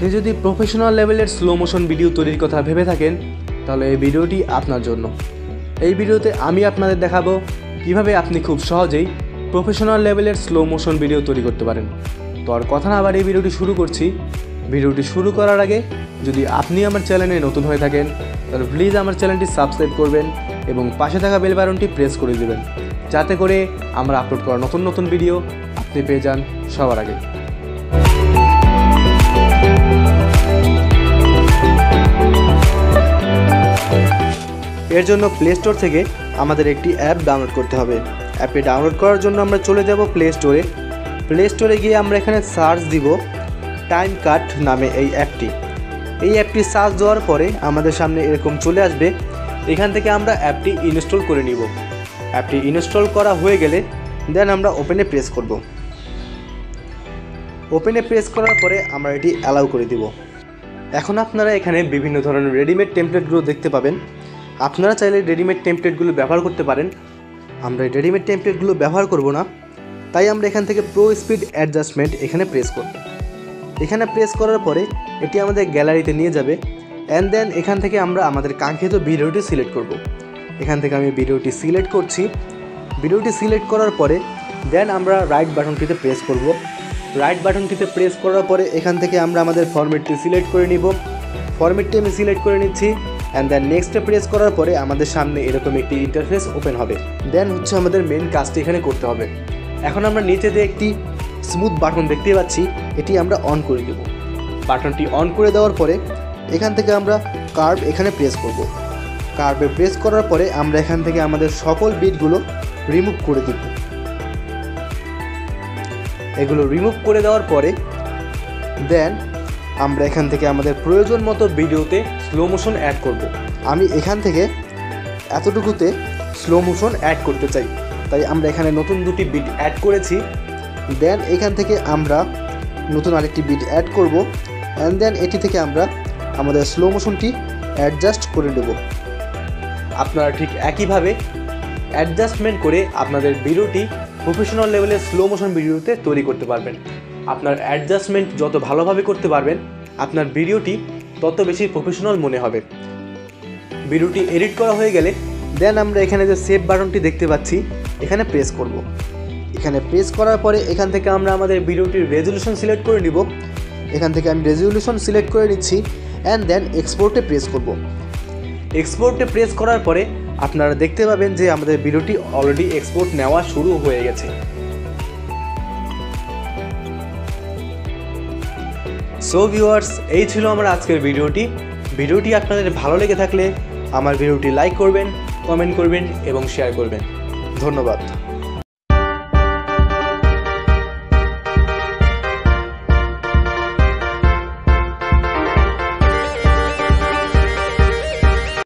আপনি যদি প্রফেশনাল লেভেলের স্লো মোশন ভিডিও তৈরির কথা ভেবে থাকেন তাহলে এই ভিডিওটি আপনার জন্য। এই ভিডিওতে আমি আপনাদের দেখাবো কিভাবে আপনি খুব সহজেই প্রফেশনাল লেভেলের স্লো মোশন ভিডিও তৈরি করতে পারেন। তো আর কথা না আবার এই ভিডিওটি শুরু করছি। ভিডিওটি শুরু করার আগে যদি আপনি আমার চ্যানেলে নতুন হয়ে থাকেন তাহলে প্লিজ আমার চ্যানেলটি সাবস্ক্রাইব করবেন এবং পাশে থাকা বেল বাটনটি প্রেস করে দেবেন, যাতে করে আমরা আপলোড করা নতুন নতুন ভিডিও আপনি পেয়ে যান সবার আগে। এর জন্য প্লে স্টোর থেকে আমাদের একটি অ্যাপ ডাউনলোড করতে হবে। অ্যাপটি ডাউনলোড করার জন্য আমরা চলে যাব প্লে স্টোরে। প্লে স্টোরে গিয়ে আমরা এখানে সার্চ দিব টাইমকাট নামে এই অ্যাপটি সার্চ দেওয়ার পরে আমাদের সামনে এরকম চলে আসবে। এখান থেকে আমরা অ্যাপটি ইনস্টল করে নিব। অ্যাপটি ইনস্টল করা হয়ে গেলে দেন আমরা ওপেনে প্রেস করব। ওপেনে প্রেস করার পরে আমরা এটি অ্যালাউ করে দিব। এখন আপনারা এখানে বিভিন্ন ধরনের রেডিমেড টেমপ্লেটগুলো দেখতে পাবেন। আপনারা চাইলে রেডিমেড টেমপ্লেটগুলো ব্যবহার করতে পারেন। আমরা এই রেডিমেড টেমপ্লেটগুলো ব্যবহার করব না, তাই আমরা এখান থেকে প্রো স্পিড অ্যাডজাস্টমেন্ট এখানে প্রেস করব। এখানে প্রেস করার পরে এটি আমাদের গ্যালারিতে নিয়ে যাবে অ্যান্ড দেন এখান থেকে আমরা আমাদের কাঙ্ক্ষিত ভিডিওটি সিলেক্ট করব। এখান থেকে আমি ভিডিওটি সিলেক্ট করছি। ভিডিওটি সিলেক্ট করার পরে দেন আমরা রাইট বাটনটিতে প্রেস করব। রাইট বাটনটিতে প্রেস করার পরে এখান থেকে আমরা আমাদের ফরম্যাটটি সিলেক্ট করে নিব। ফরম্যাটটি আমি সিলেক্ট করে নিচ্ছি অ্যান্ড দেন নেক্সটে প্রেস করার পরে আমাদের সামনে এরকম একটি ইন্টারফেস ওপেন হবে। দেন হচ্ছে আমাদের মেন কাজটি এখানে করতে হবে। এখন আমরা নিচে যে একটি স্মুথ বাটন দেখতে পাচ্ছি এটি আমরা অন করে দেব। বাটনটি অন করে দেওয়ার পরে এখান থেকে আমরা কার্ভ এখানে প্রেস করব। কার্ভে প্রেস করার পরে আমরা এখান থেকে আমাদের সকল বিটগুলো রিমুভ করে দেব। এগুলো রিমুভ করে দেওয়ার পরে দেন আমরা এখান থেকে আমাদের প্রয়োজন মতো ভিডিওতে স্লো মোশন অ্যাড করব। আমি এখান থেকে এতটুকুতে স্লো মোশন অ্যাড করতে চাই, তাই আমরা এখানে নতুন দুটি বিট অ্যাড করেছি। দেন এখান থেকে আমরা নতুন আরেকটি বিট অ্যাড করব অ্যান্ড দেন এটি থেকে আমরা আমাদের স্লো মোশনটি অ্যাডজাস্ট করে নেব। আপনারা ঠিক একইভাবে অ্যাডজাস্টমেন্ট করে আপনাদের ভিডিওটি প্রফেশনাল লেভেলের স্লো মোশন ভিডিওতে তৈরি করতে পারবেন। আপনার অ্যাডজাস্টমেন্ট যত ভালোভাবে করতে পারবেন আপনার ভিডিওটি তত বেশি প্রফেশনাল মনে হবে। ভিডিওটি এডিট করা হয়ে গেলে দেন আমরা এখানে যে সেভ বাটনটি দেখতে পাচ্ছি এখানে প্রেস করব। এখানে প্রেস করার পরে এখান থেকে আমরা আমাদের ভিডিওটির রেজলিউশন সিলেক্ট করে নিব। এখান থেকে আমি রেজলিউশন সিলেক্ট করে নিচ্ছি অ্যান্ড দেন এক্সপোর্টে প্রেস করব। এক্সপোর্টে প্রেস করার পরে আপনারা দেখতে পাবেন যে আমাদের ভিডিওটি অলরেডি এক্সপোর্ট নেওয়া শুরু হয়ে গেছে। সো ভিউয়ার্স, এই ছিল আমার আজকের ভিডিওটি আপনাদের ভালো লেগে থাকলে আমার ভিডিওটি লাইক করবেন, কমেন্ট করবেন এবং শেয়ার করবেন। ধন্যবাদ।